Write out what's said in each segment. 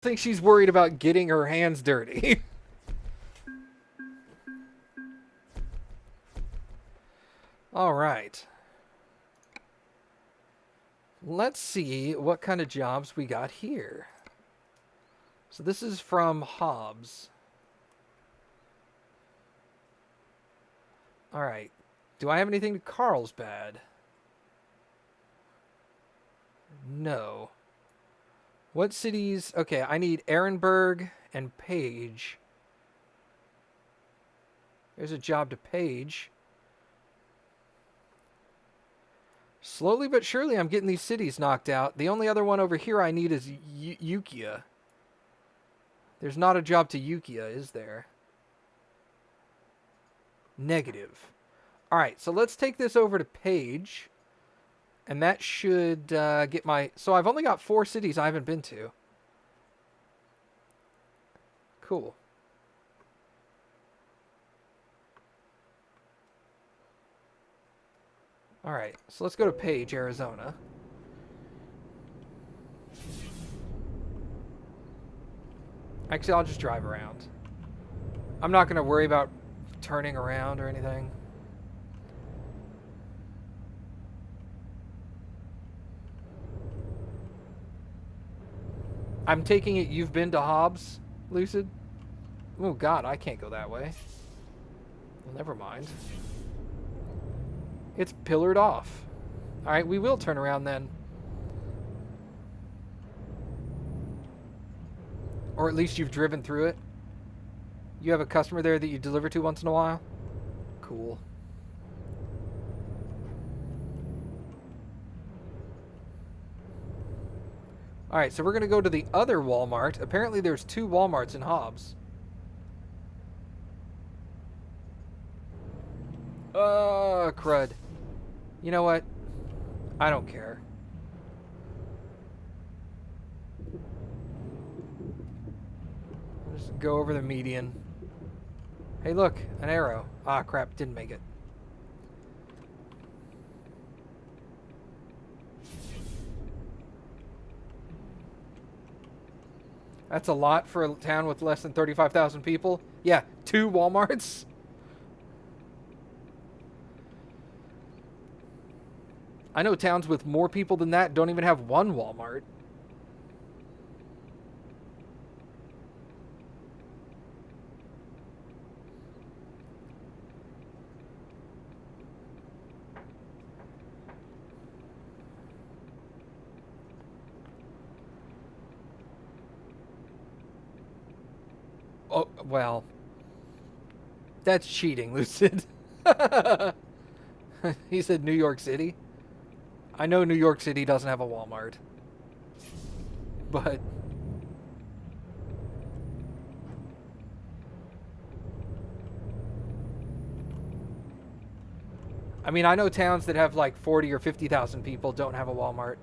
think she's worried about getting her hands dirty. All right. Let's see what kind of jobs we got here. So this is from Hobbs. All right. Do I have anything to Carlsbad? No. What cities? Okay, I need Ehrenberg and Page. There's a job to Page. Slowly but surely, I'm getting these cities knocked out. The only other one over here I need is Ukiah. There's not a job to Ukiah, is there? Negative. All right, so let's take this over to Page. And that should get my... So I've only got 4 cities I haven't been to. Cool. All right, so let's go to Page, Arizona. Actually, I'll just drive around. I'm not going to worry about turning around or anything. I'm taking it you've been to Hobbs, Lucid? Oh, God, I can't go that way. Well, never mind. It's pillared off. All right, we will turn around then. Or at least you've driven through it. You have a customer there that you deliver to once in a while? Cool. All right, so we're going to go to the other Walmart. Apparently there's 2 Walmarts in Hobbs. Crud. You know what? I don't care. I'll just go over the median. Hey, look, an arrow. Ah, crap, didn't make it. That's a lot for a town with less than 35,000 people. Yeah, 2 Walmarts. I know towns with more people than that don't even have 1 Walmart. Oh, well. That's cheating, Lucid. He said New York City. I know New York City doesn't have a Walmart. But... I mean, I know towns that have like 40 or 50,000 people don't have a Walmart.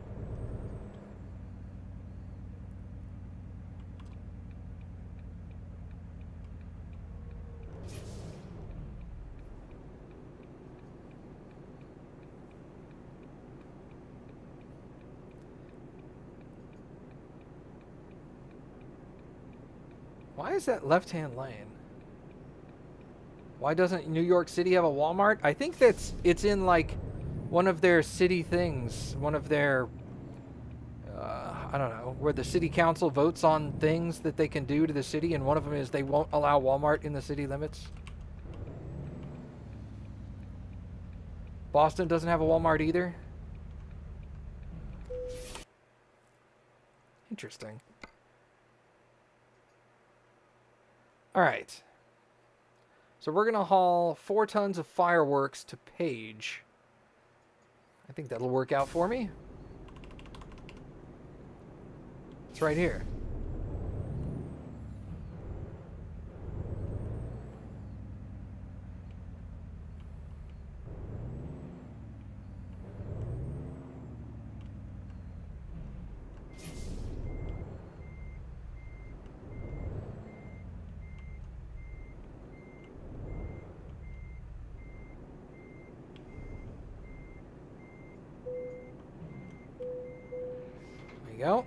Why is that left-hand lane? Why doesn't New York City have a Walmart? I think it's in like one of their city things, one of their I don't know, where the city council votes on things that they can do to the city, and one of them is they won't allow Walmart in the city limits. Boston doesn't have a Walmart either. Interesting. All right. So we're going to haul 4 tons of fireworks to Page. I think that'll work out for me. It's right here. There you go.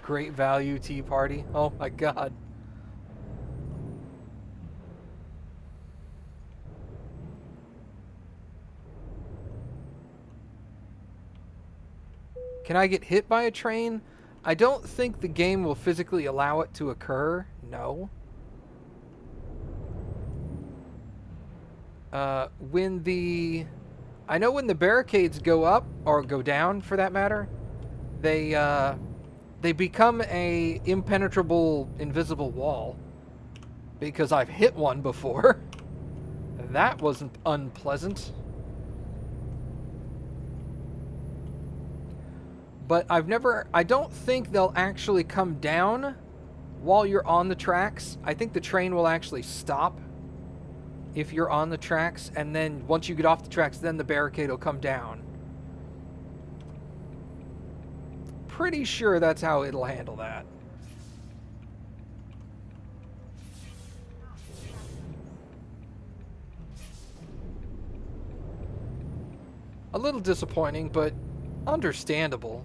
Great value tea party. Oh my god. Can I get hit by a train? I don't think the game will physically allow it to occur. No. When the... I know when the barricades go up, or go down for that matter, they become a impenetrable, invisible wall. Because I've hit one before. That wasn't unpleasant. But I don't think they'll actually come down while you're on the tracks. I think the train will actually stop if you're on the tracks, and then once you get off the tracks, then the barricade will come down. Pretty sure that's how it'll handle that. A little disappointing, but understandable.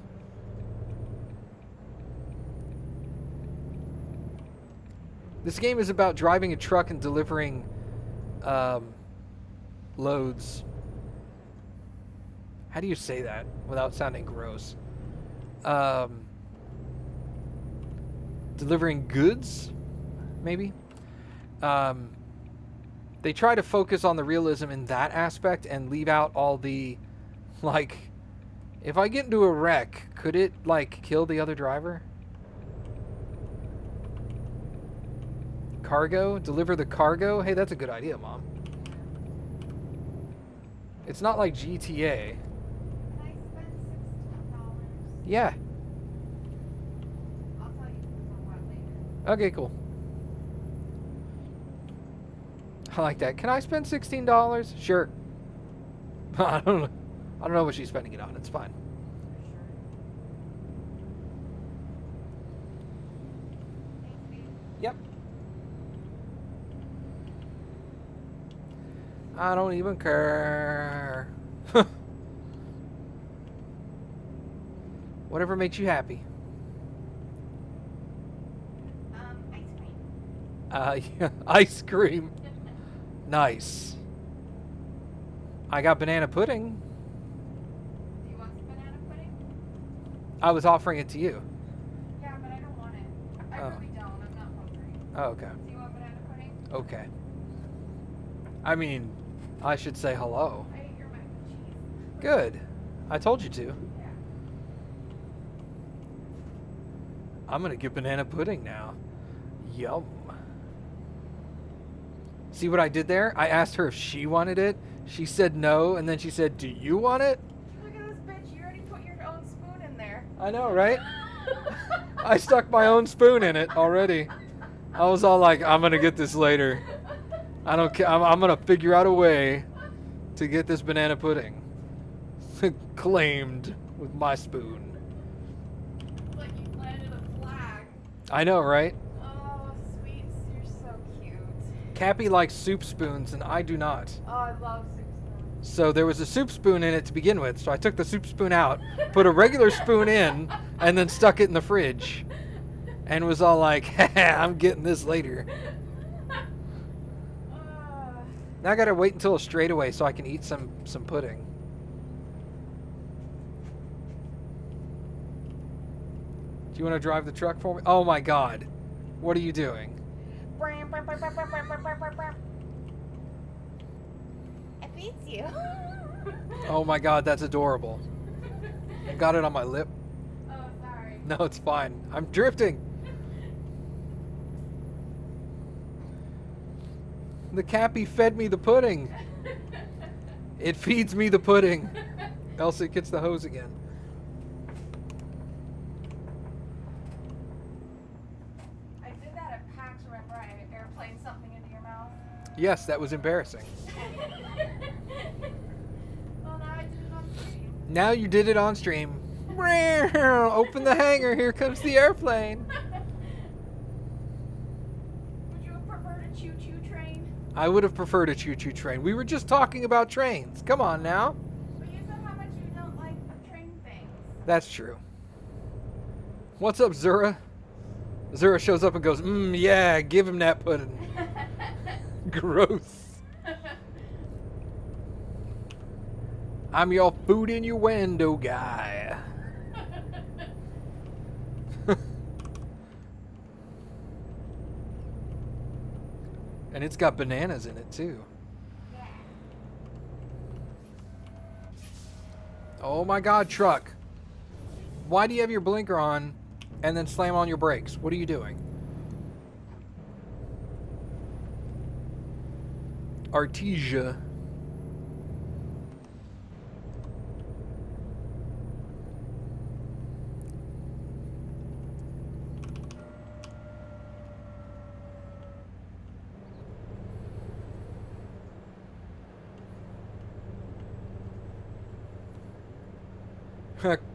This game is about driving a truck and delivering loads. How do you say that without sounding gross? Delivering goods, maybe? They try to focus on the realism in that aspect and leave out all the, like, if I get into a wreck, could it, like, kill the other driver? Cargo? Deliver the cargo? Hey, that's a good idea, Mom. It's not like GTA. Can I spend $16? Yeah. I'll tell you for what later. Okay, cool. I like that. Can I spend $16? Sure. I don't know what she's spending it on. It's fine. Thanks, babe. Yep. I don't even care. Whatever makes you happy. Ice cream. Yeah, ice cream. Nice. I got banana pudding. Do you want some banana pudding? I was offering it to you. Yeah, but I don't want it. I Oh. really don't. I'm not hungry. Oh, okay. Do you want banana pudding? Okay. I mean, I should say hello. I ate your mac and cheese. Good. I told you to. Yeah. I'm gonna get banana pudding now. Yum. See what I did there? I asked her if she wanted it. She said no, and then she said, "Do you want it?" Look at this bitch. You already put your own spoon in there. I know, right? I stuck my own spoon in it already. I was all like, I'm gonna get this later. I don't care. I'm gonna figure out a way to get this banana pudding claimed with my spoon. It's like you planted a flag. I know, right? Oh, sweets. You're so cute. Cappy likes soup spoons, and I do not. Oh, I love soup spoons. So there was a soup spoon in it to begin with. So I took the soup spoon out, put a regular spoon in, and then stuck it in the fridge. And was all like, I'm getting this later. Now I gotta wait until a straightaway so I can eat some pudding. Do you want to drive the truck for me? Oh my god. What are you doing? It feeds you. Oh my god, that's adorable. I got it on my lip. Oh, sorry. No, it's fine. I'm drifting. The Cappy fed me the pudding. It feeds me the pudding. Else it gets the hose again. I did that at PAX, remember? I airplaned something into your mouth. Yes, that was embarrassing. Well, now I did it on stream. Now you did it on stream. Open the hangar. Here comes the airplane. Would you have preferred a choo-choo train? I would have preferred a choo-choo train. We were just talking about trains. Come on now. But you said how much you don't like train things. That's true. What's up, Zura? Zura shows up and goes, yeah, give him that pudding. Gross. I'm your food innuendo guy. And it's got bananas in it, too. Yeah. Oh my god, truck. Why do you have your blinker on and then slam on your brakes? What are you doing? Artesia.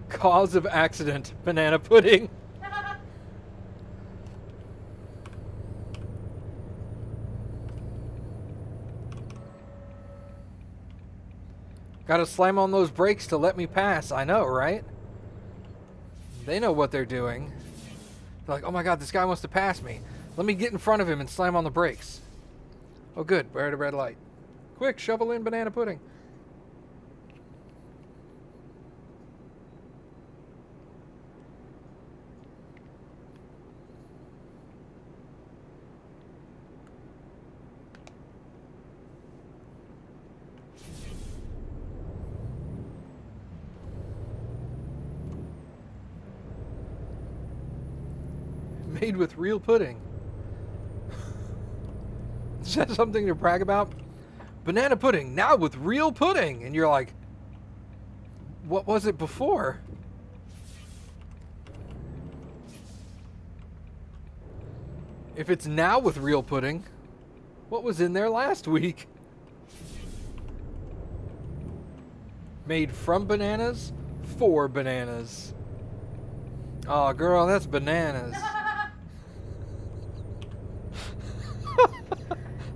Cause of accident, banana pudding. Gotta slam on those brakes to let me pass. I know, right? They know what they're doing. They're like, oh my god, this guy wants to pass me. Let me get in front of him and slam on the brakes. Oh good, we're at a red light. Quick, shovel in banana pudding. Made with real pudding. Is that something to brag about? Banana pudding, now with real pudding. And you're like, what was it before? If it's now with real pudding, what was in there last week? Made from bananas, for bananas. Oh, girl, that's bananas.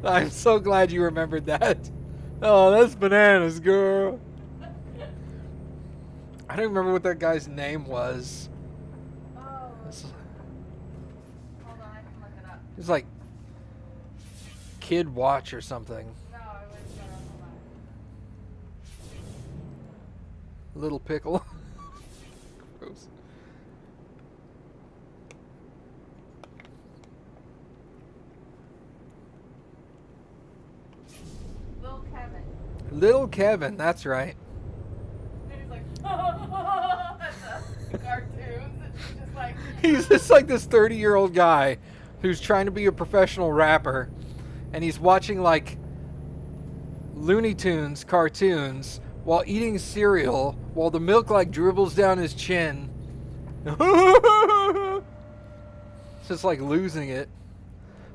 I'm so glad you remembered that. Oh, that's bananas, girl. I don't remember what that guy's name was. Oh. Hold on, I can look it up. It was like Kid Watch or something. No, it was, hold on. Little Pickle. Gross. Little Kevin. Little Kevin, that's right. And he's like, at the cartoons. And she's just like, He's just like this 30-year-old guy who's trying to be a professional rapper, and he's watching like Looney Tunes cartoons while eating cereal while the milk like dribbles down his chin. Just like losing it.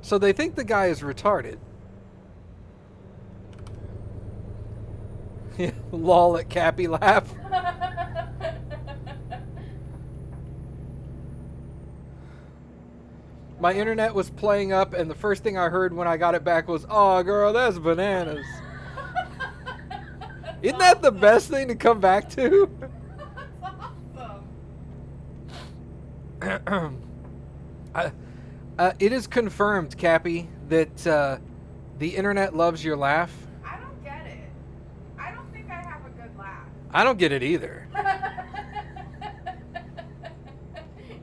So they think the guy is retarded. Yeah, lol at Cappy laugh. My internet was playing up, and the first thing I heard when I got it back was, "Oh, girl, that's bananas." Isn't that the best thing to come back to? That's awesome. It is confirmed, Cappy, that the internet loves your laugh. I don't get it. I don't think I have a good laugh. I don't get it either.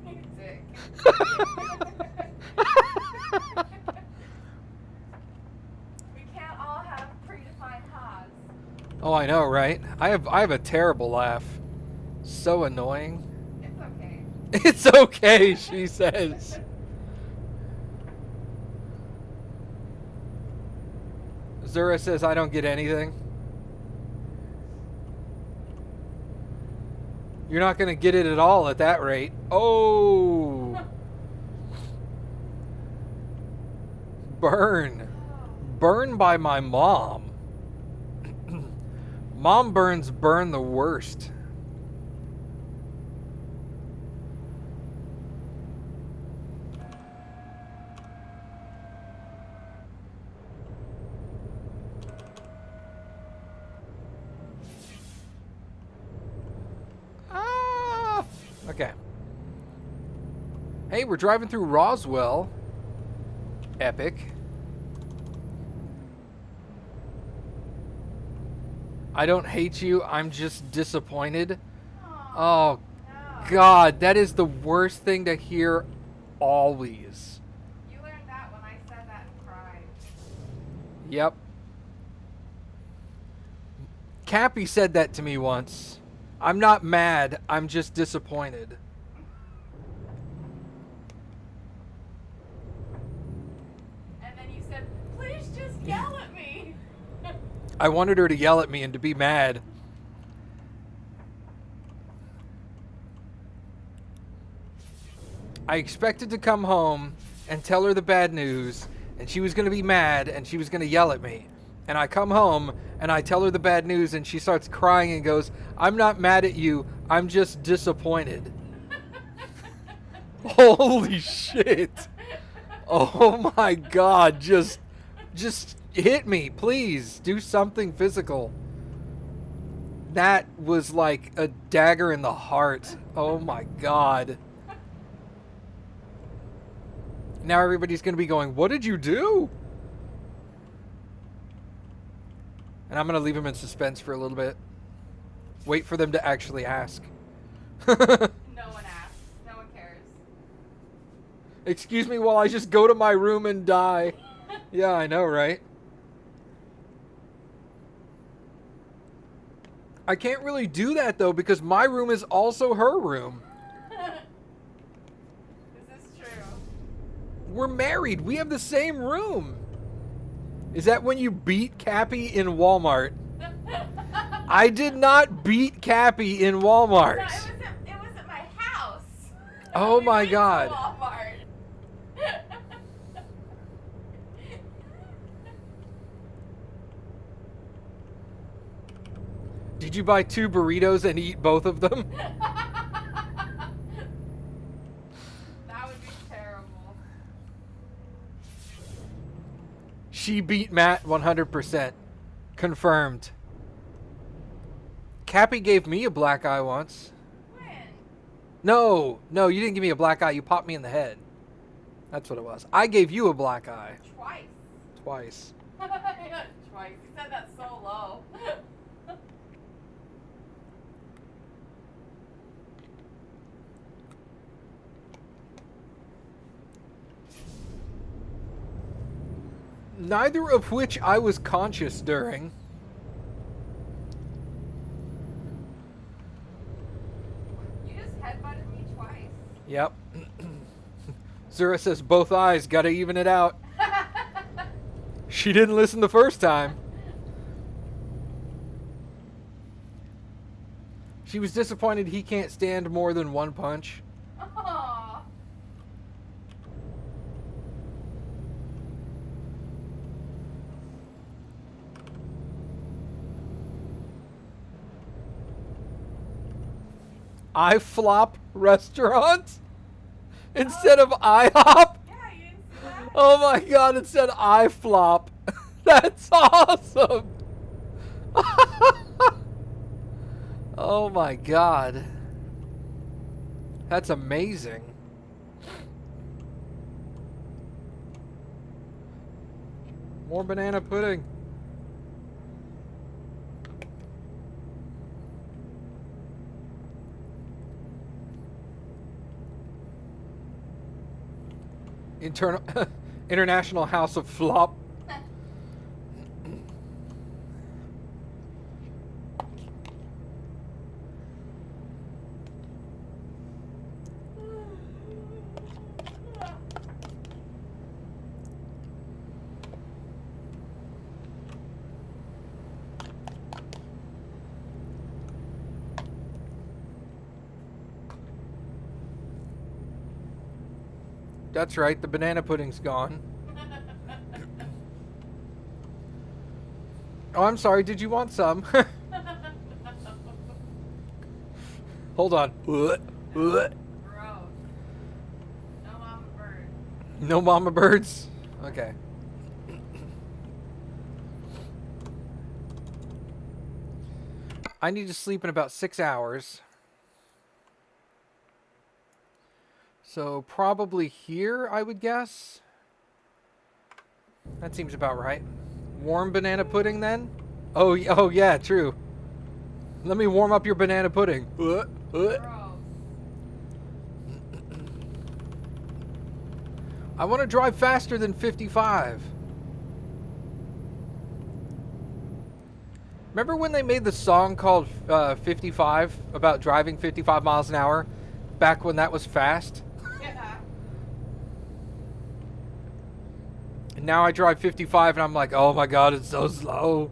You dick. We can't all have predefined haws. Oh, I know, right? I have a terrible laugh. So annoying. It's okay. It's okay, she says. Zura says I don't get anything. You're not going to get it at all at that rate. Oh. Burn. Burn by my mom. Mom burns burn the worst. Ah. Okay. Hey, we're driving through Roswell. Epic. I don't hate you. I'm just disappointed. Oh, No. God. That is the worst thing to hear always. You learned that when I said that and cried. Yep. Cappy said that to me once. I'm not mad. I'm just disappointed. And then you said, please just yell at me. I wanted her to yell at me and to be mad. I expected to come home and tell her the bad news, and she was going to be mad and she was going to yell at me. And I come home and I tell her the bad news and she starts crying and goes, I'm not mad at you. I'm just disappointed. Holy shit. Oh my God. Just hit me, please. Do something physical. That was like a dagger in the heart. Oh my God. Now everybody's going to be going, what did you do? And I'm going to leave them in suspense for a little bit. Wait for them to actually ask. No one asks. No one cares. Excuse me while I just go to my room and die. Yeah, I know, right? I can't really do that, though, because my room is also her room. This is true. We're married. We have the same room. Is that when you beat Cappy in Walmart? I did not beat Cappy in Walmart. No, it was at my house. Oh We my went to God. Walmart. Did you buy 2 burritos and eat both of them? That would be terrible. She beat Matt 100%. Confirmed. Cappy gave me a black eye once. When? No, you didn't give me a black eye. You popped me in the head. That's what it was. I gave you a black eye. Twice. Twice. Twice. You said that so low. Neither of which I was conscious during. You just headbutted me twice. Yep. Zura says both eyes, gotta even it out. She didn't listen the first time. She was disappointed he can't stand more than one punch. Aw. I flop restaurant instead of IHOP. Yeah, you didn't see that? Oh my God, it said I flop. That's awesome. Oh my God. That's amazing. More banana pudding. International House of Flop. That's right, the banana pudding's gone. Oh, I'm sorry, did you want some? Hold on. Gross. No mama bird. No mama birds? Okay. I need to sleep in about 6 hours. So probably here, I would guess. That seems about right. Warm banana pudding then? Oh, oh yeah, true. Let me warm up your banana pudding. Gross. I want to drive faster than 55. Remember when they made the song called 55 about driving 55 miles an hour back when that was fast? Yeah. And now I drive 55 and I'm like, oh my god, it's so slow.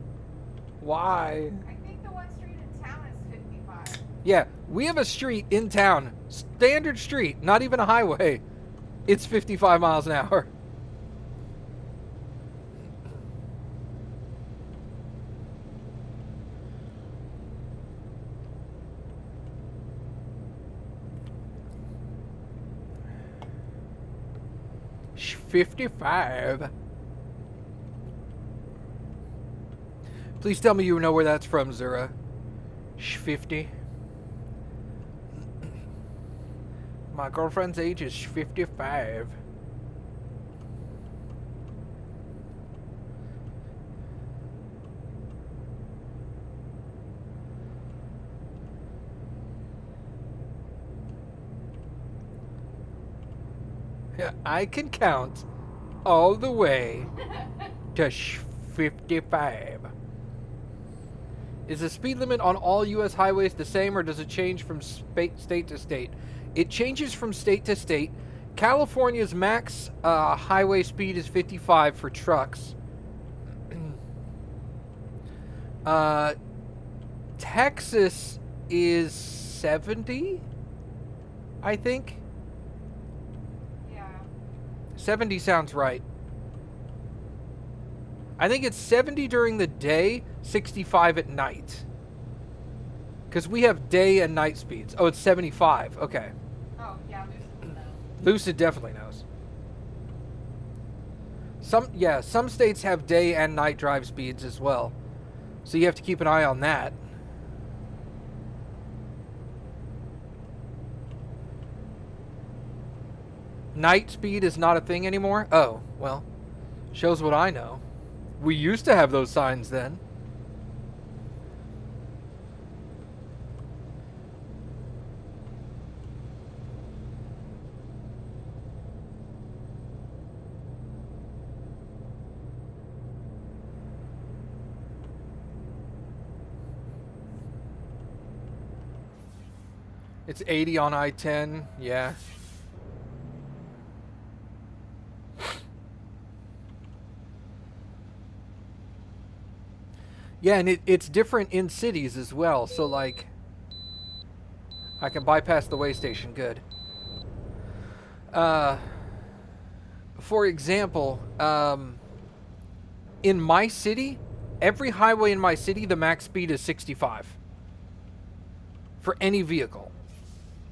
Why? I think the one street in town is 55. Yeah, we have a street in town, standard street, not even a highway. It's 55 miles an hour. Sh 55. Please tell me you know where that's from, Zura. Sh 50. My girlfriend's age is 55. Yeah, I can count all the way to 55. Is the speed limit on all U.S. highways the same, or does it change from state to state? It changes from state to state. California's max highway speed is 55 for trucks. Texas is 70, I think. Yeah. 70 sounds right. I think it's 70 during the day, 65 at night. Because we have day and night speeds. Oh, it's 75. Okay. Oh, yeah, Lucid knows. Lucid definitely knows. Some states have day and night drive speeds as well. So you have to keep an eye on that. Night speed is not a thing anymore? Oh, well, shows what I know. We used to have those signs then. It's 80 on I-10, yeah. Yeah, and it's different in cities as well. So, like, I can bypass the way station. Good. For example, in my city, every highway in my city, the max speed is 65. For any vehicle.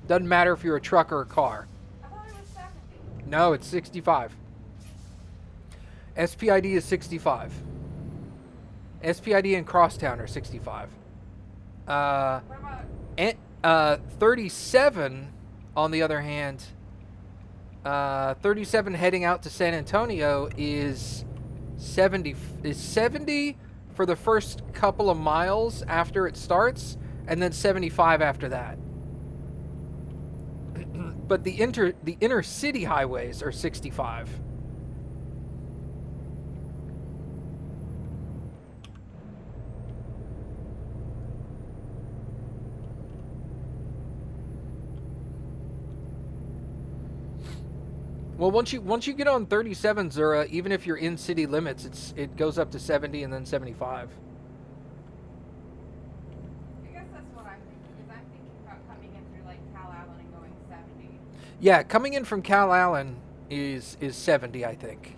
Doesn't matter if you're a truck or a car. I thought it was 70. No, it's 65. SPID is 65. SPID and Crosstown are 65. What about 37, on the other hand, 37 heading out to San Antonio is 70. Is 70 for the first couple of miles after it starts, and then 75 after that. But the inner city highways are 65. Well, once you get on 37, Zura, even if you're in city limits, it goes up to 70 and then 75. I guess that's what I'm thinking, because I'm thinking about coming in through like Cal Allen and going 70. Yeah, coming in from Cal Allen is 70, I think.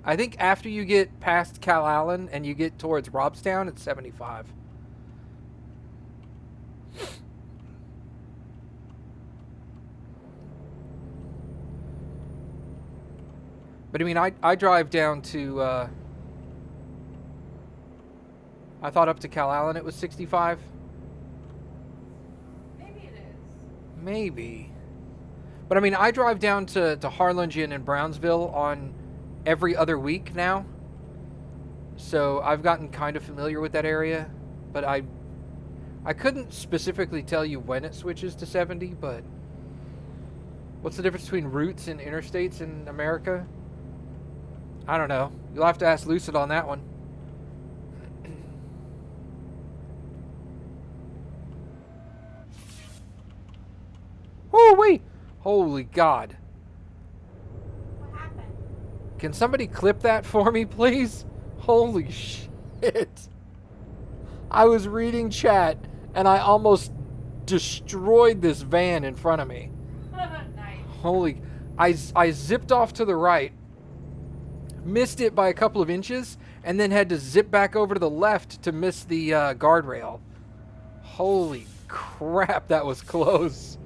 I think after you get past Cal Allen and you get towards Robstown, it's 75. But I mean, I drive down to, I thought up to Cal Allen it was 65. Maybe it is. Maybe. But I mean, I drive down to Harlingen and Brownsville on every other week now. So I've gotten kind of familiar with that area. But I couldn't specifically tell you when it switches to 70, but what's the difference between routes and interstates in America? I don't know. You'll have to ask Lucid on that one. Oh, wait! Holy God. What happened? Can somebody clip that for me, please? Holy shit. I was reading chat, and I almost destroyed this van in front of me. Nice. Holy... I zipped off to the right, missed it by a couple of inches, and then had to zip back over to the left to miss the guardrail. Holy crap, that was close.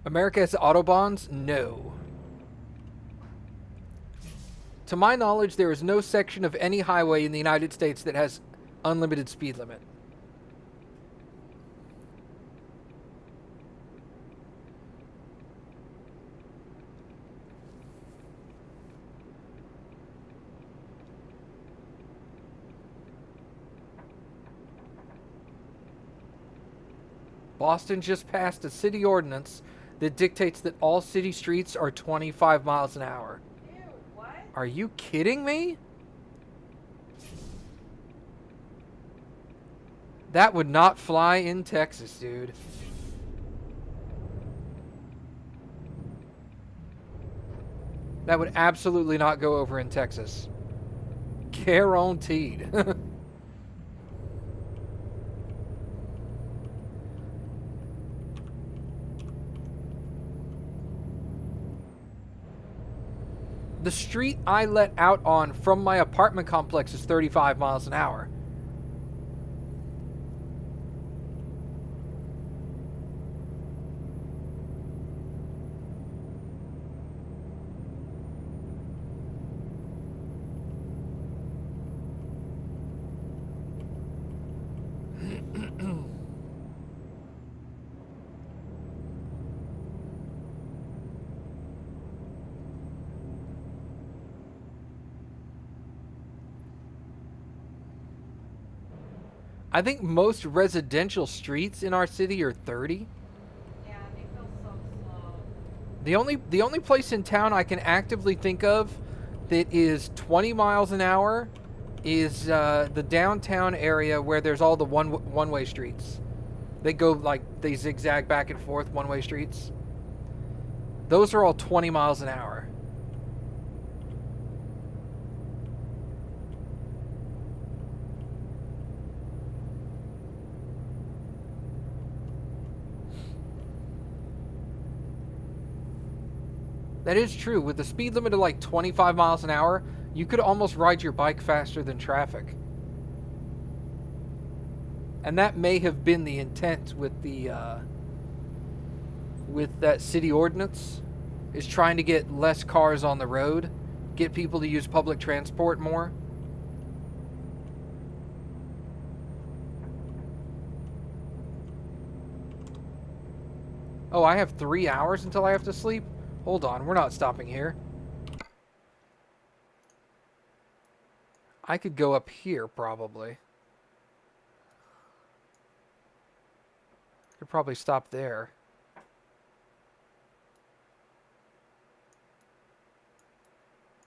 America has Autobahns? No. To my knowledge, there is no section of any highway in the United States that has unlimited speed limit. Boston just passed a city ordinance that dictates that all city streets are 25 miles an hour. Ew, what? Are you kidding me? That would not fly in Texas, dude. That would absolutely not go over in Texas. Guaranteed. The street I let out on from my apartment complex is 35 miles an hour. I think most residential streets in our city are 30. Yeah, they feel so slow. The only place in town I can actively think of that is 20 miles an hour is the downtown area where there's all the one-way streets. They go like they zigzag back and forth one-way streets. Those are all 20 miles an hour. That is true. With the speed limit of like 25 miles an hour, you could almost ride your bike faster than traffic. And that may have been the intent with the with that city ordinance, is trying to get less cars on the road, get people to use public transport more. Oh, I have 3 hours until I have to sleep? Hold on, we're not stopping here. I could go up here, probably. Could probably stop there.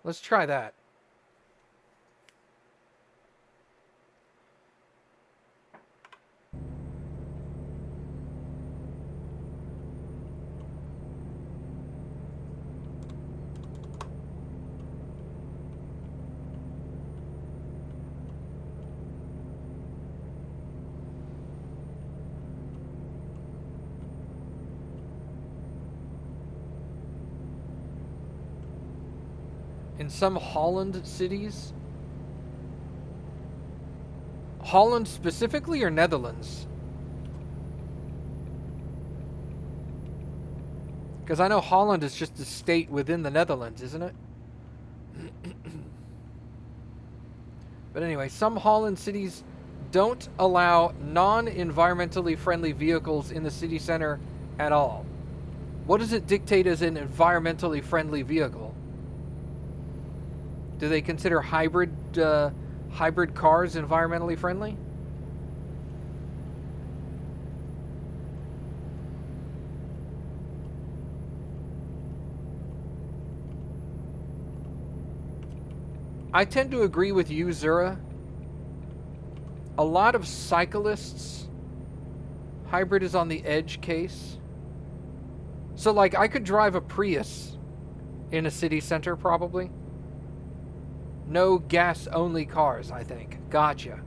Let's try that. In some Holland cities? Holland specifically or Netherlands? Because I know Holland is just a state within the Netherlands, isn't it? But anyway, some Holland cities don't allow non-environmentally friendly vehicles in the city center at all. What does it dictate as an environmentally friendly vehicle? Do they consider hybrid cars environmentally friendly? I tend to agree with you, Zura. A lot of cyclists, hybrid is on the edge case. So, like, I could drive a Prius in a city center, probably. No gas-only cars, I think. Gotcha.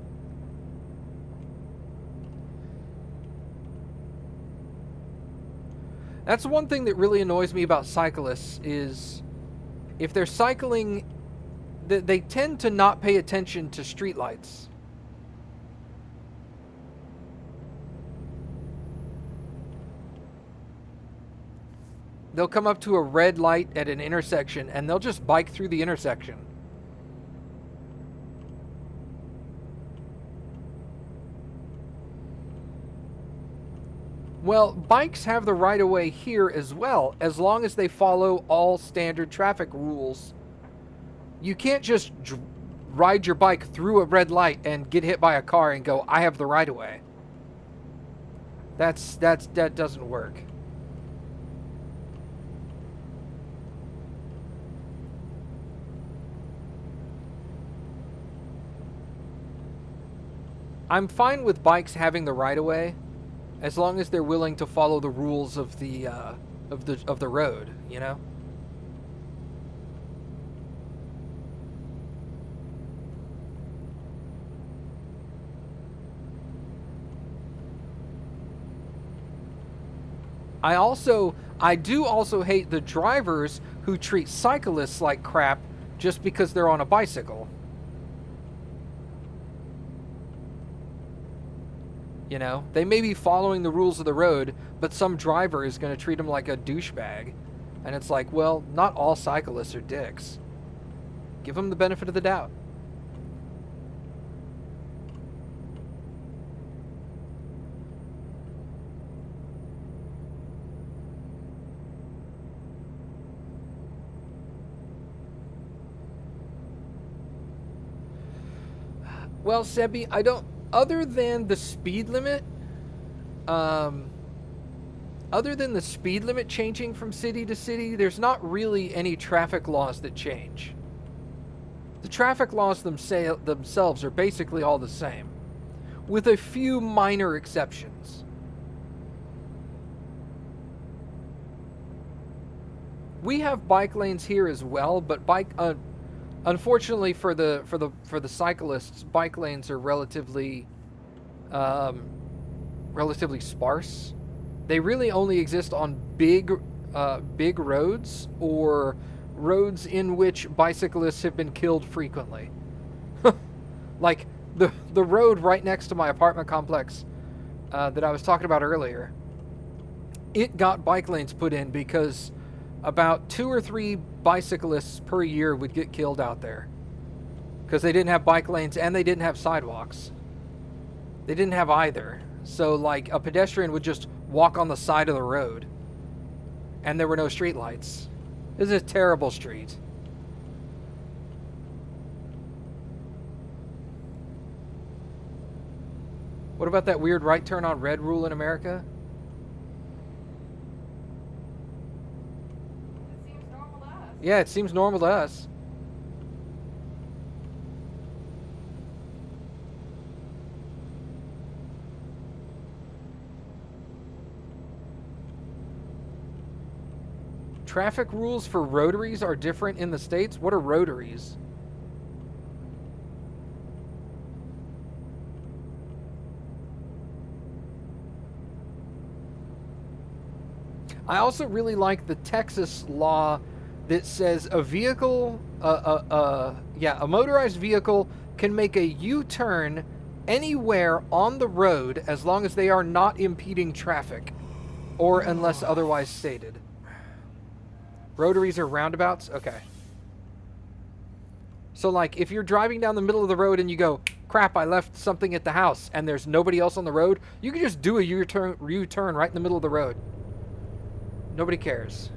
That's one thing that really annoys me about cyclists is if they're cycling, they tend to not pay attention to streetlights. They'll come up to a red light at an intersection and they'll just bike through the intersection. Well, bikes have the right of way here as well, as long as they follow all standard traffic rules. You can't just ride your bike through a red light and get hit by a car and go, I have the right of way. That doesn't work. I'm fine with bikes having the right of way, as long as they're willing to follow the rules of the road, you know. I do also hate the drivers who treat cyclists like crap just because they're on a bicycle. You know, they may be following the rules of the road, but some driver is going to treat them like a douchebag. And it's like, well, not all cyclists are dicks. Give them the benefit of the doubt. Well, Sebi, I don't... Other than the speed limit, changing from city to city, there's not really any traffic laws that change. The traffic laws themselves are basically all the same, with a few minor exceptions. We have bike lanes here as well, but unfortunately for the cyclists, bike lanes are relatively sparse. They really only exist on big roads or roads in which bicyclists have been killed frequently. Like the road right next to my apartment complex that I was talking about earlier. It got bike lanes put in because about 2 or 3 bicyclists per year would get killed out there because they didn't have bike lanes and they didn't have sidewalks. They didn't have either. So, like, a pedestrian would just walk on the side of the road and there were no street lights. This is a terrible street. What about that weird right turn on red rule in America? Yeah, it seems normal to us. Traffic rules for rotaries are different in the States? What are rotaries? I also really like the Texas law that says a vehicle, a motorized vehicle can make a U-turn anywhere on the road as long as they are not impeding traffic, or unless otherwise stated. Rotaries are roundabouts? Okay. So, like, if you're driving down the middle of the road and you go, crap, crap, I left something at the house and there's nobody else on the road, you can just do a U-turn right in the middle of the road. Nobody cares.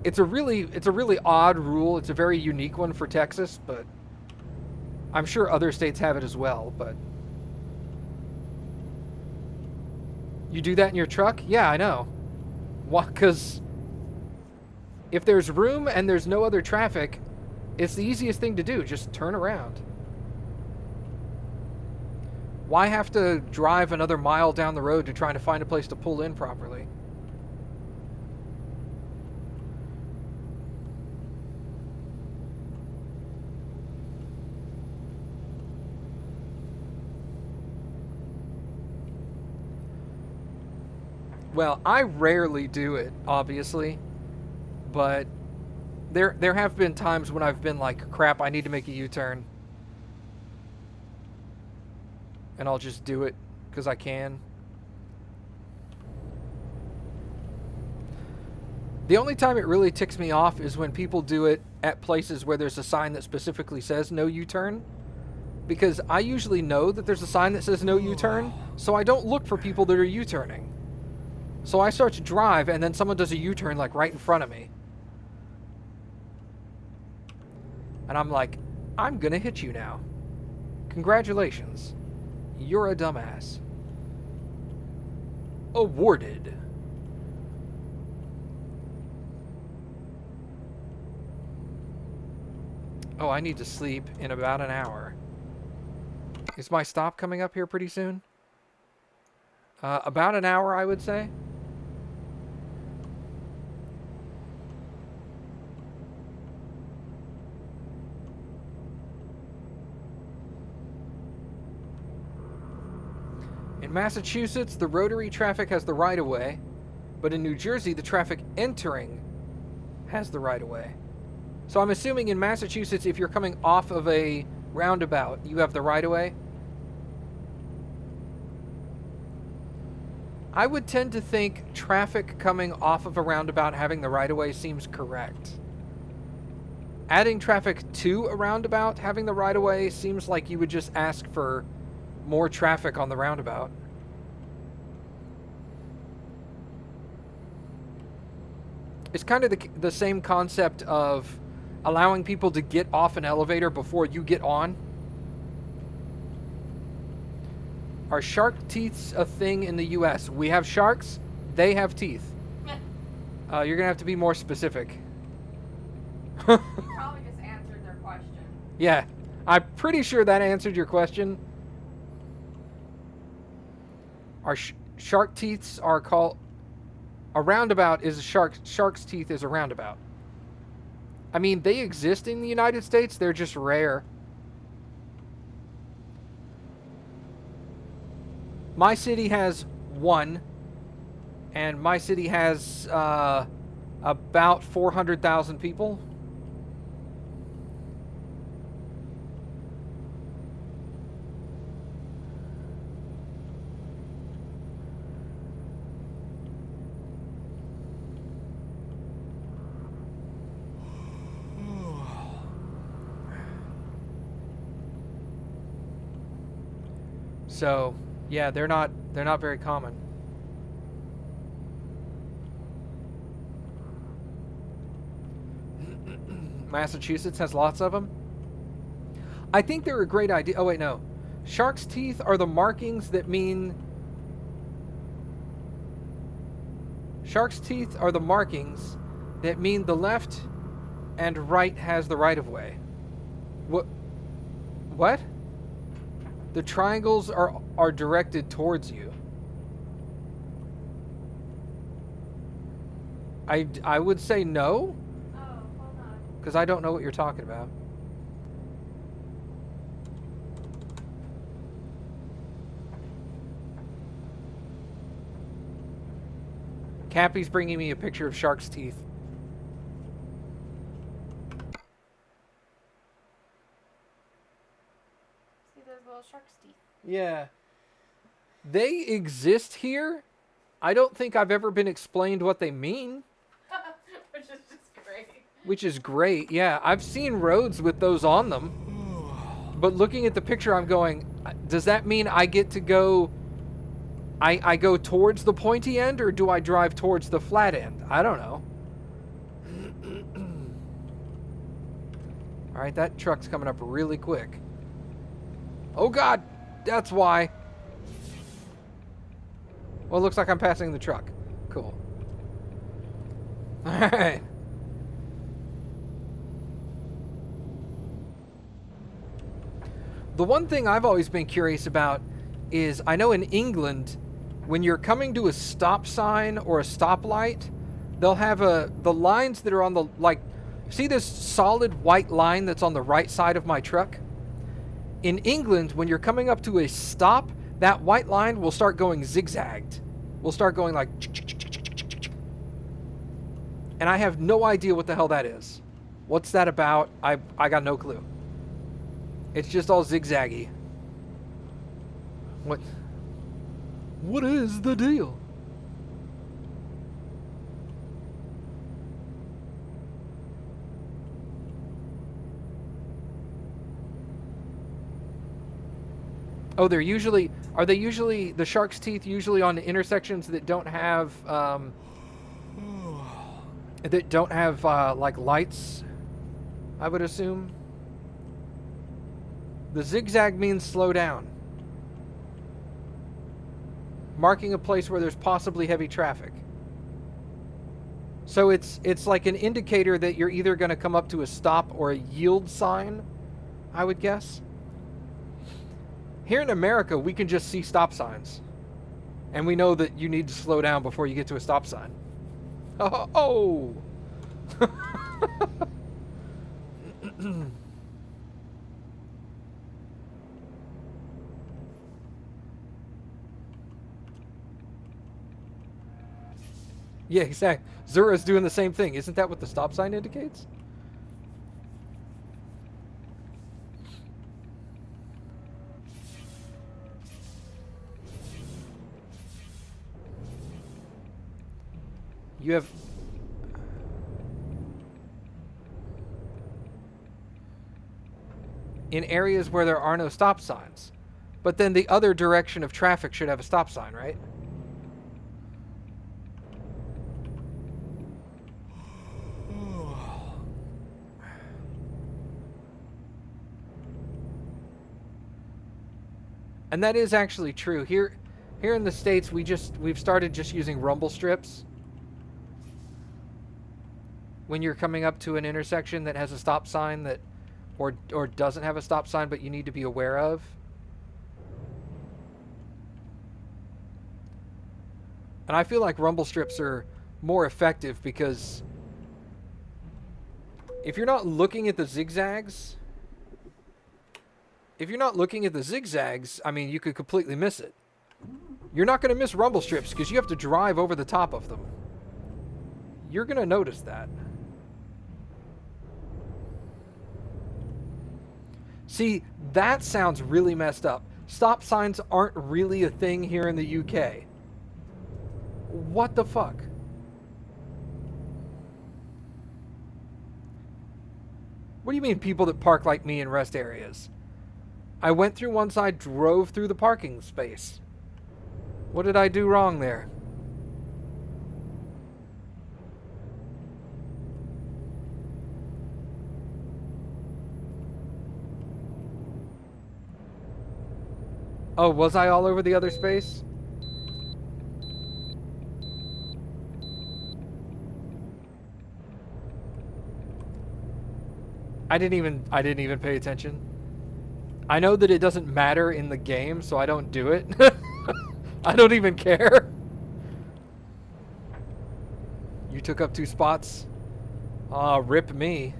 It's a really odd rule. It's a very unique one for Texas, but I'm sure other states have it as well, but you do that in your truck? Yeah, I know. Why? Because if there's room and there's no other traffic, it's the easiest thing to do. Just turn around. Why have to drive another mile down the road to try to find a place to pull in properly? Well, I rarely do it, obviously, but there have been times when I've been like, crap, I need to make a U-turn. And I'll just do it because I can. The only time it really ticks me off is when people do it at places where there's a sign that specifically says no U-turn. Because I usually know that there's a sign that says no U-turn, so I don't look for people that are U-turning. So I start to drive, and then someone does a U-turn, like, right in front of me. And I'm like, I'm gonna hit you now. Congratulations. You're a dumbass. Awarded. Oh, I need to sleep in about an hour. Is my stop coming up here pretty soon? About an hour, I would say. In Massachusetts, the rotary traffic has the right-of-way, but in New Jersey, the traffic entering has the right-of-way. So I'm assuming in Massachusetts, if you're coming off of a roundabout, you have the right-of-way. I would tend to think traffic coming off of a roundabout having the right-of-way seems correct. Adding traffic to a roundabout having the right-of-way seems like you would just ask for more traffic on the roundabout. It's kind of the same concept of allowing people to get off an elevator before you get on. Are shark teeth a thing in the U.S.? We have sharks. They have teeth. You're going to have to be more specific. You probably just answered their question. Yeah, I'm pretty sure that answered your question. Our shark teeths are called... A roundabout is a shark's teeth is a roundabout. I mean, they exist in the United States. They're just rare. My city has one. And my city has about 400,000 people. So, yeah, they're not very common. Massachusetts has lots of them. I think they're a great idea. Oh wait, no. Shark's teeth are the markings that mean... Shark's teeth are the markings that mean the left and right has the right-of-way. What? The triangles are directed towards you. I would say no. Oh, hold on. Because I don't know what you're talking about. Cappy's bringing me a picture of shark's teeth. See those little shark's teeth? Yeah. They exist here. I don't think I've ever been explained what they mean. Which is just great. Which is great, yeah. I've seen roads with those on them. But looking at the picture, I'm going, does that mean I get to go... I go towards the pointy end, or do I drive towards the flat end? I don't know. All right, that truck's coming up really quick. Oh, God. That's why. Well, it looks like I'm passing the truck. Cool. All right. The one thing I've always been curious about is, I know in England, when you're coming to a stop sign or a stoplight, they'll have the lines that are on the, like, see this solid white line that's on the right side of my truck? In England, when you're coming up to a stop, that white line will start going zigzagged. Will start going like... And I have no idea what the hell that is. What's that about? I got no clue. It's just all zigzaggy. What is the deal? Oh, are they usually the shark's teeth usually on the intersections that don't have like lights, I would assume. The zigzag means slow down. Marking a place where there's possibly heavy traffic. So it's like an indicator that you're either going to come up to a stop or a yield sign, I would guess. Here in America, we can just see stop signs. And we know that you need to slow down before you get to a stop sign. Oh! Yeah, exactly. Zura's doing the same thing. Isn't that what the stop sign indicates? You have... in areas where there are no stop signs. But then the other direction of traffic should have a stop sign, right? And that is actually true. Here in the States, we've started just using rumble strips. When you're coming up to an intersection that has a stop sign that or doesn't have a stop sign but you need to be aware of. And I feel like rumble strips are more effective because if you're not looking at the zigzags, I mean, you could completely miss it. You're not going to miss rumble strips because you have to drive over the top of them. You're going to notice that. See, that sounds really messed up. Stop signs aren't really a thing here in the UK. What the fuck? What do you mean people that park like me in rest areas? I went through one side, drove through the parking space. What did I do wrong there? Oh, was I all over the other space? I didn't even pay attention. I know that it doesn't matter in the game, so I don't do it. I don't even care. You took up 2 spots? Aw, rip me.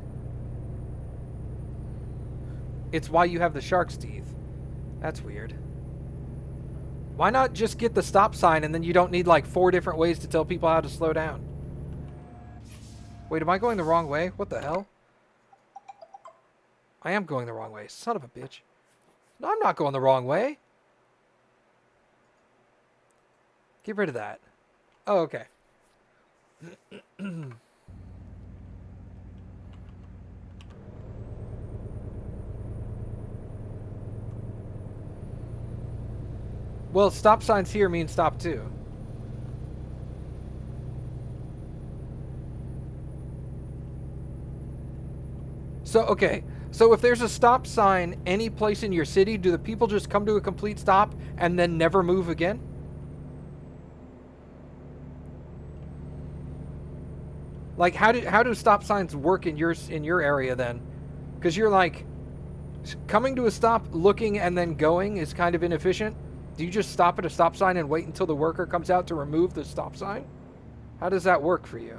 It's why you have the shark's teeth. That's weird. Why not just get the stop sign and then you don't need like 4 different ways to tell people how to slow down? Wait, am I going the wrong way? What the hell? I am going the wrong way. Son of a bitch. No, I'm not going the wrong way. Get rid of that. Oh, okay. Well, stop signs here mean stop too. So, okay. So if there's a stop sign any place in your city, do the people just come to a complete stop and then never move again? Like, how do stop signs work in your area then? Because you're like, coming to a stop, looking, and then going is kind of inefficient. Do you just stop at a stop sign and wait until the worker comes out to remove the stop sign? How does that work for you?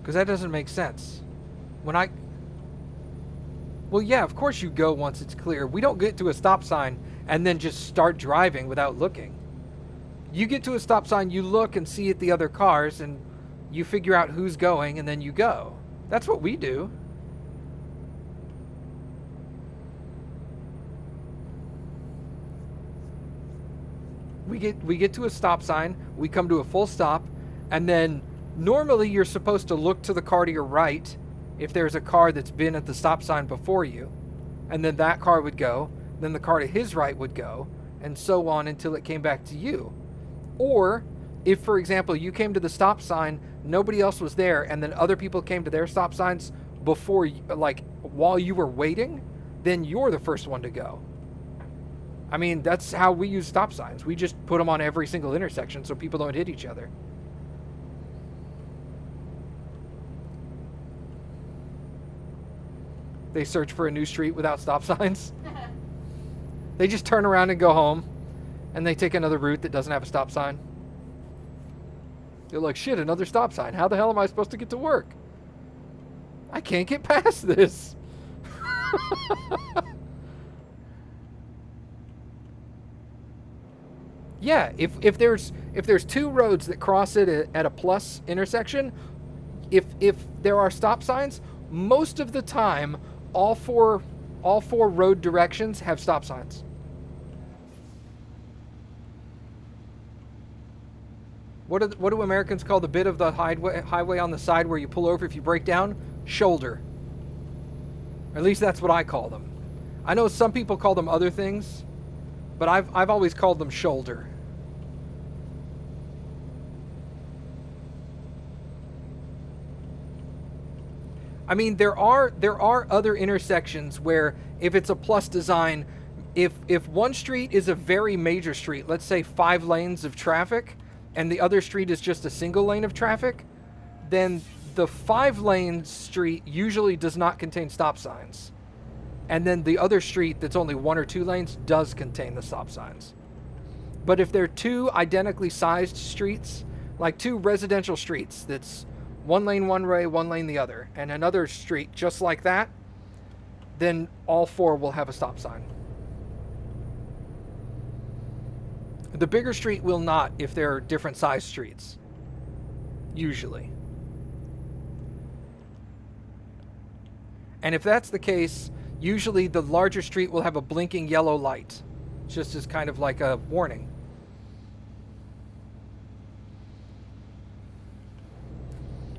Because that doesn't make sense. When I... Well, yeah, of course you go once it's clear. We don't get to a stop sign and then just start driving without looking. You get to a stop sign, you look and see at the other cars, and you figure out who's going, and then you go. That's what we do. We get to a stop sign, we come to a full stop, and then normally you're supposed to look to the car to your right if there's a car that's been at the stop sign before you, and then that car would go, then the car to his right would go, and so on until it came back to you. Or if, for example, you came to the stop sign, nobody else was there, and then other people came to their stop signs before, like, while you were waiting, then you're the first one to go. I mean, that's how we use stop signs. We just put them on every single intersection so people don't hit each other. They search for a new street without stop signs. They just turn around and go home, and they take another route that doesn't have a stop sign. They're like, shit, another stop sign. How the hell am I supposed to get to work? I can't get past this. Yeah, if there's two roads that cross it at a plus intersection, if there are stop signs, most of the time all four road directions have stop signs. What do Americans call the bit of the highway on the side where you pull over if you break down? Shoulder. Or at least that's what I call them. I know some people call them other things, but I've always called them shoulder. I mean, there are other intersections where if it's a plus design, if one street is a very major street, let's say 5 lanes of traffic, and the other street is just a single lane of traffic, then the 5-lane street usually does not contain stop signs. And then the other street that's only 1 or 2 lanes does contain the stop signs. But if they're 2 identically sized streets, like 2 residential streets that's 1 lane one way, 1 lane the other, and another street just like that, then all 4 will have a stop sign. The bigger street will not if they're different size streets, usually. And if that's the case, usually the larger street will have a blinking yellow light, just as kind of like a warning.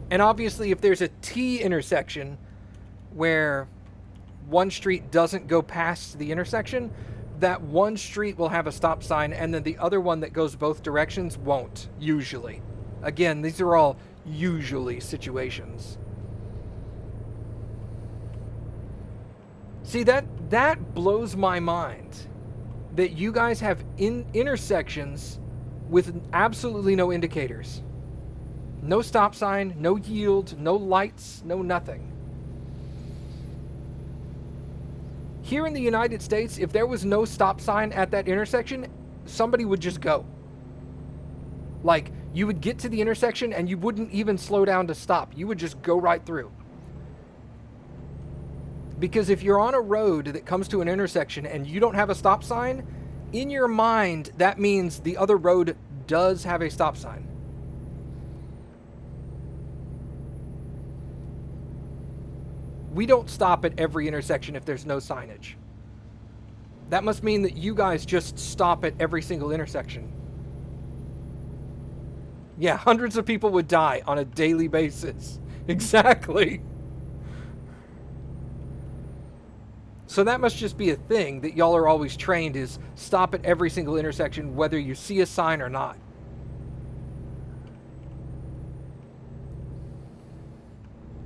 And obviously if there's a T intersection where one street doesn't go past the intersection, that one street will have a stop sign, and then the other one that goes both directions won't, usually. Again, these are all usually situations. See, that blows my mind, that you guys have intersections with absolutely no indicators. No stop sign, no yield, no lights, no nothing. Here in the United States, if there was no stop sign at that intersection, somebody would just go. Like, you would get to the intersection and you wouldn't even slow down to stop. You would just go right through. Because if you're on a road that comes to an intersection and you don't have a stop sign, in your mind, that means the other road does have a stop sign. We don't stop at every intersection if there's no signage. That must mean that you guys just stop at every single intersection. Yeah, hundreds of people would die on a daily basis. Exactly. So that must just be a thing that y'all are always trained is stop at every single intersection whether you see a sign or not.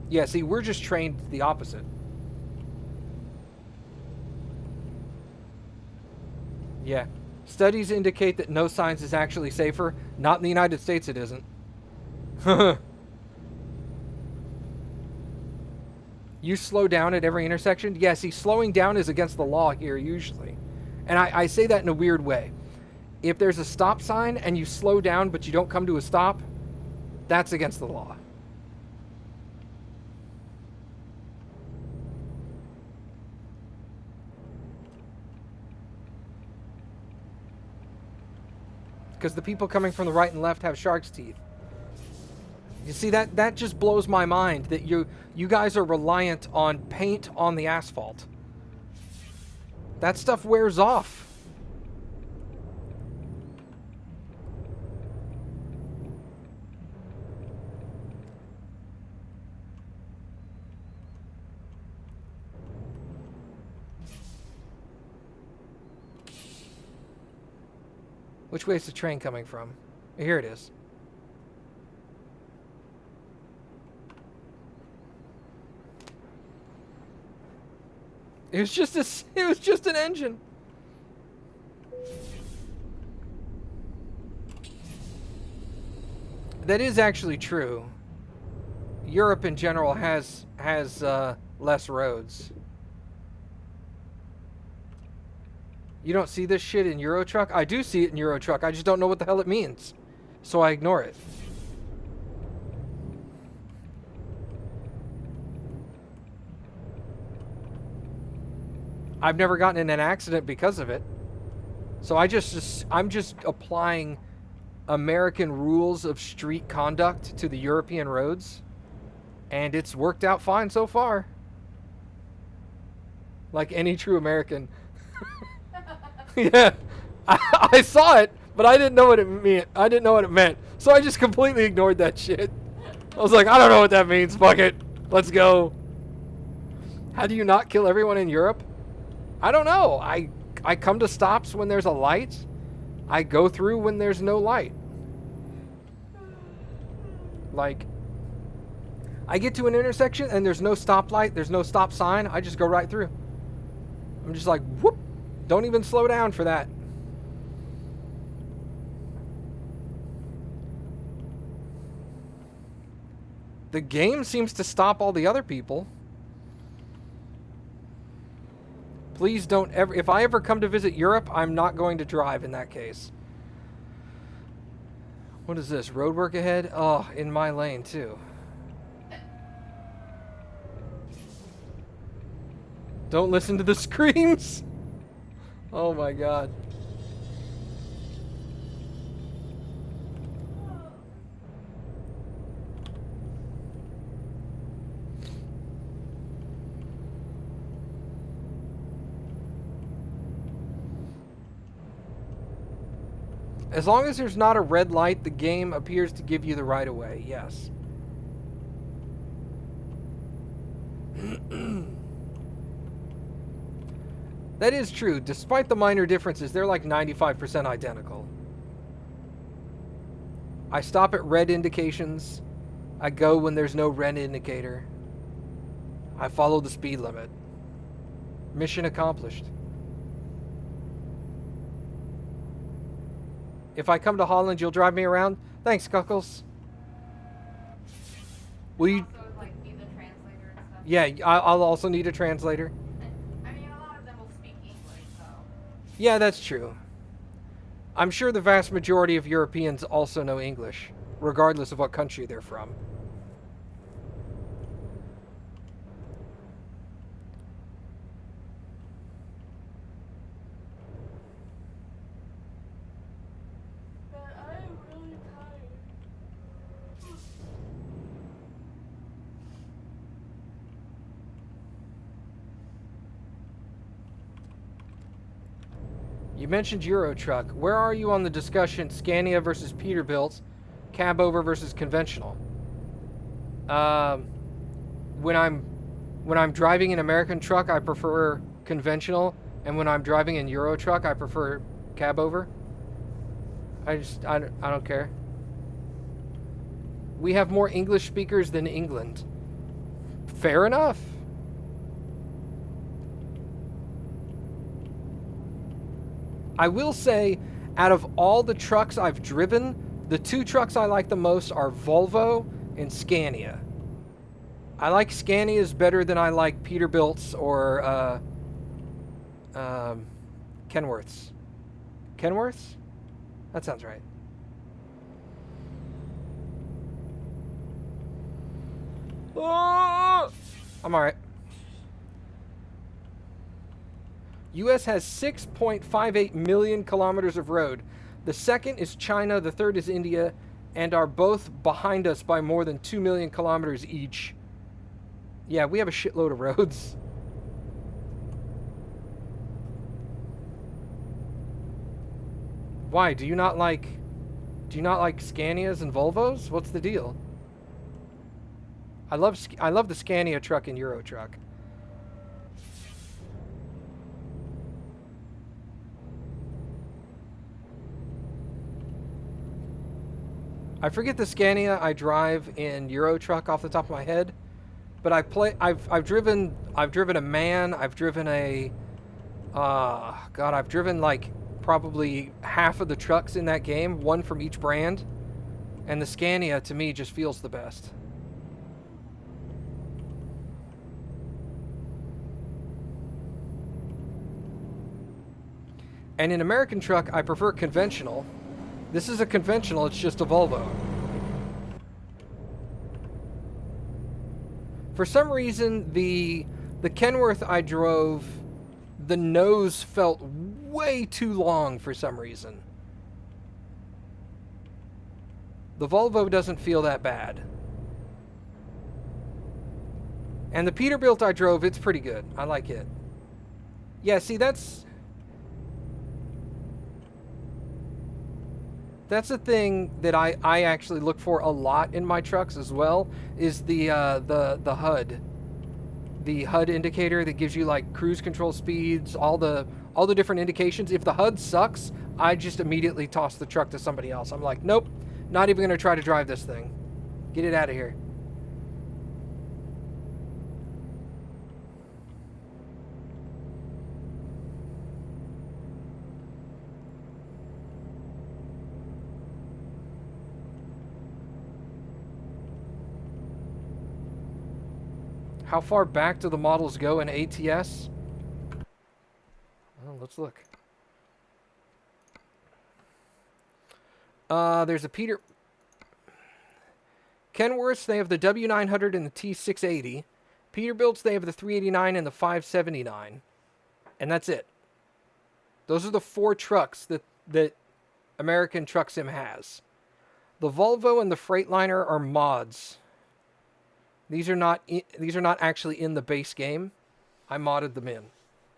Yeah, see, we're just trained the opposite. Yeah. Studies indicate that no signs is actually safer. Not in the United States it isn't. You slow down at every intersection? Yeah, see, slowing down is against the law here usually. And I say that in a weird way. If there's a stop sign and you slow down but you don't come to a stop, that's against the law. Because the people coming from the right and left have shark's teeth. You see, that just blows my mind that you guys are reliant on paint on the asphalt. That stuff wears off. Which way is the train coming from? Here it is. It was just an engine. That is actually true. Europe in general has less roads. You don't see this shit in Euro Truck? I do see it in Euro Truck. I just don't know what the hell it means. So I ignore it. I've never gotten in an accident because of it. So I'm just applying American rules of street conduct to the European roads. And it's worked out fine so far. Like any true American. Yeah, I saw it, but I didn't know what it meant. I didn't know what it meant, so I just completely ignored that shit. I was like, I don't know what that means. Fuck it, let's go. How do you not kill everyone in Europe? I don't know. I come to stops when there's a light. I go through when there's no light. Like, I get to an intersection and there's no stoplight, there's no stop sign. I just go right through. I'm just like, whoop. Don't even slow down for that. The game seems to stop all the other people. Please don't ever... If I ever come to visit Europe, I'm not going to drive in that case. What is this? Road work ahead? Oh, in my lane, too. Don't listen to the screams. Oh my god. As long as there's not a red light, the game appears to give you the right of way. Yes. That is true. Despite the minor differences, they're like 95% identical. I stop at red indications. I go when there's no red indicator. I follow the speed limit. Mission accomplished. If I come to Holland, you'll drive me around? Thanks, Cuckles. Will you... Also, like, need the translator and stuff. Yeah, I'll also need a translator. I mean, a lot of them will speak English, so. Yeah, that's true. I'm sure the vast majority of Europeans also know English, regardless of what country they're from. But I'm really tired. You mentioned Euro Truck. Where are you on the discussion Scania versus Peterbilt, cab over versus conventional? When I'm driving an American truck, I prefer conventional, and when I'm driving an Euro truck, I prefer cab over. I don't care. We have more English speakers than England. Fair enough. I will say, out of all the trucks I've driven, the two trucks I like the most are Volvo and Scania. I like Scanias better than I like Peterbilt's or Kenworth's. Kenworth's? That sounds right. Oh! I'm alright. U.S. has 6.58 million kilometers of road. The second is China, the third is India, and are both behind us by more than 2 million kilometers each. Yeah, we have a shitload of roads. Why? Do you not like Scanias and Volvos? What's the deal? I love the Scania truck and Euro truck. I forget the Scania I drive in Euro truck off the top of my head, but I've driven a MAN, I've driven a God, I've driven like probably half of the trucks in that game, one from each brand, and the Scania to me just feels the best. And in American truck, I prefer conventional. This is a conventional, it's just a Volvo. For some reason, the Kenworth I drove, the nose felt way too long for some reason. The Volvo doesn't feel that bad. And the Peterbilt I drove, it's pretty good. I like it. Yeah, see, that's a thing that I actually look for a lot in my trucks as well, is the HUD. The HUD indicator that gives you like cruise control speeds, all the different indications. If the HUD sucks, I just immediately toss the truck to somebody else. I'm like, nope, not even gonna try to drive this thing. Get it out of here. How far back do the models go in ATS? Well, let's look. There's a Kenworths, they have the W900 and the T680. Peterbilts, they have the 389 and the 579. And that's it. Those are the four trucks that American Truck Sim has. The Volvo and the Freightliner are mods. These are not actually in the base game. I modded them in.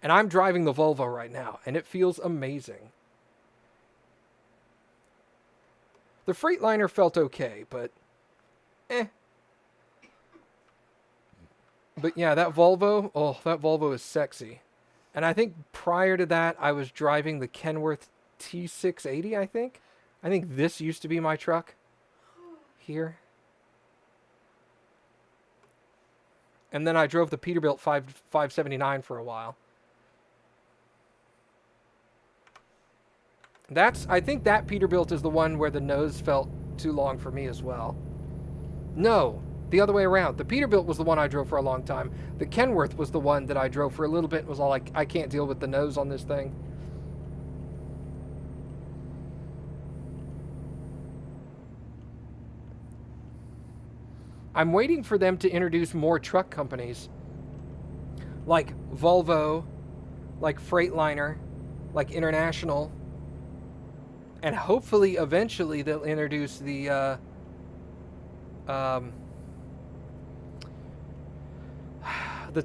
And I'm driving the Volvo right now, and it feels amazing. The Freightliner felt okay, but eh. But yeah, that Volvo is sexy. And I think prior to that, I was driving the Kenworth T680, I think. I think this used to be my truck here. And then I drove the Peterbilt 579 for a while. I think that Peterbilt is the one where the nose felt too long for me as well. No, the other way around. The Peterbilt was the one I drove for a long time. The Kenworth was the one that I drove for a little bit and was all like, I can't deal with the nose on this thing. I'm waiting for them to introduce more truck companies. Like Volvo, like Freightliner, like International. And hopefully, eventually, they'll introduce the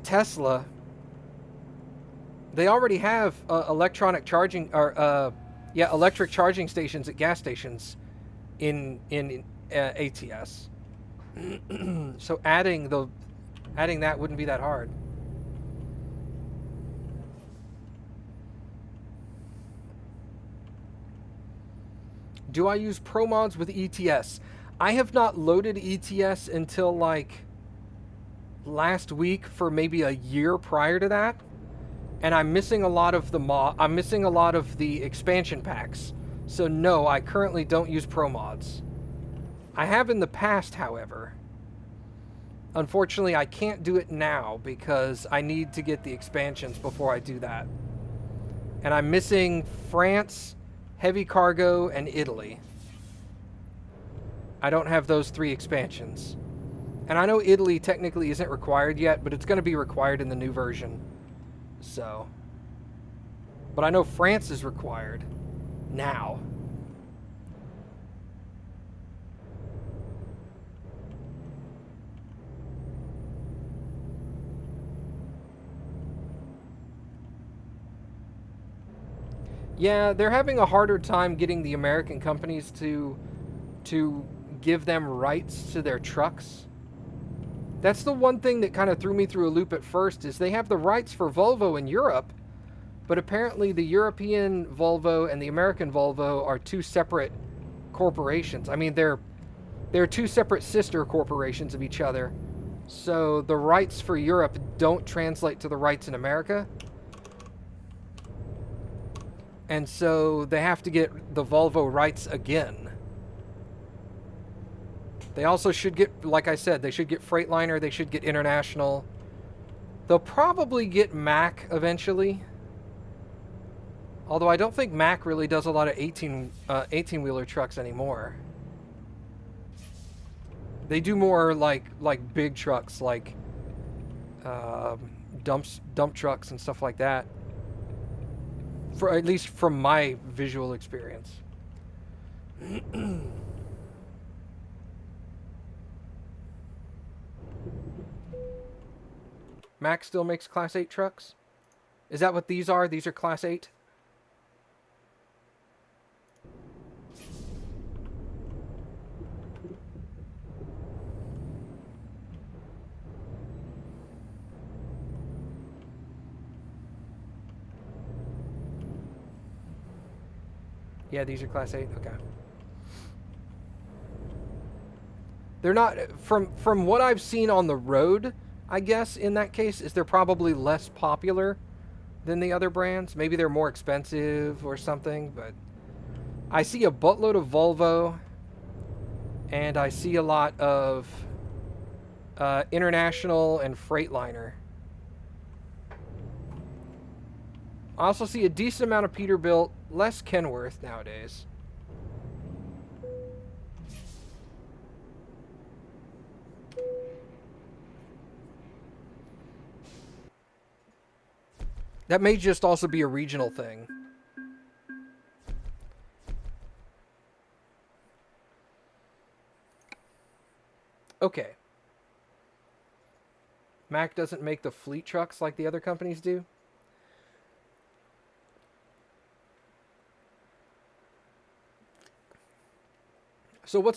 Tesla They already have electronic charging or yeah, electric charging stations at gas stations in ATS. So adding that wouldn't be that hard. Do I use pro mods with ETS? I have not loaded ETS until like last week for maybe a year prior to that, and I'm missing a lot of I'm missing a lot of the expansion packs. So no, I currently don't use pro mods. I have in the past, however. Unfortunately, I can't do it now because I need to get the expansions before I do that. And I'm missing France, heavy cargo, and Italy. I don't have those 3 expansions. And I know Italy technically isn't required yet, but it's going to be required in the new version. So. But I know France is required now. Yeah, they're having a harder time getting the American companies to give them rights to their trucks. That's the one thing that kind of threw me through a loop at first, is they have the rights for Volvo in Europe, but apparently the European Volvo and the American Volvo are 2 separate corporations. I mean, they're 2 separate sister corporations of each other. So the rights for Europe don't translate to the rights in America. And so they have to get the Volvo rights again. They also should get, like I said, they should get Freightliner, they should get International. They'll probably get Mack eventually. Although I don't think Mack really does a lot of 18-wheeler trucks anymore. They do more like big trucks, like dump trucks and stuff like that. For at least from my visual experience. Mack still makes Class 8 trucks? Is that what these are? These are Class 8? Yeah, these are Class 8. Okay. They're not, from what I've seen on the road, I guess in that case, is they're probably less popular than the other brands. Maybe they're more expensive or something, but I see a buttload of Volvo, and I see a lot of International and Freightliner. I also see a decent amount of Peterbilt, less Kenworth nowadays. That may just also be a regional thing. Okay. Mack doesn't make the fleet trucks like the other companies do. So what's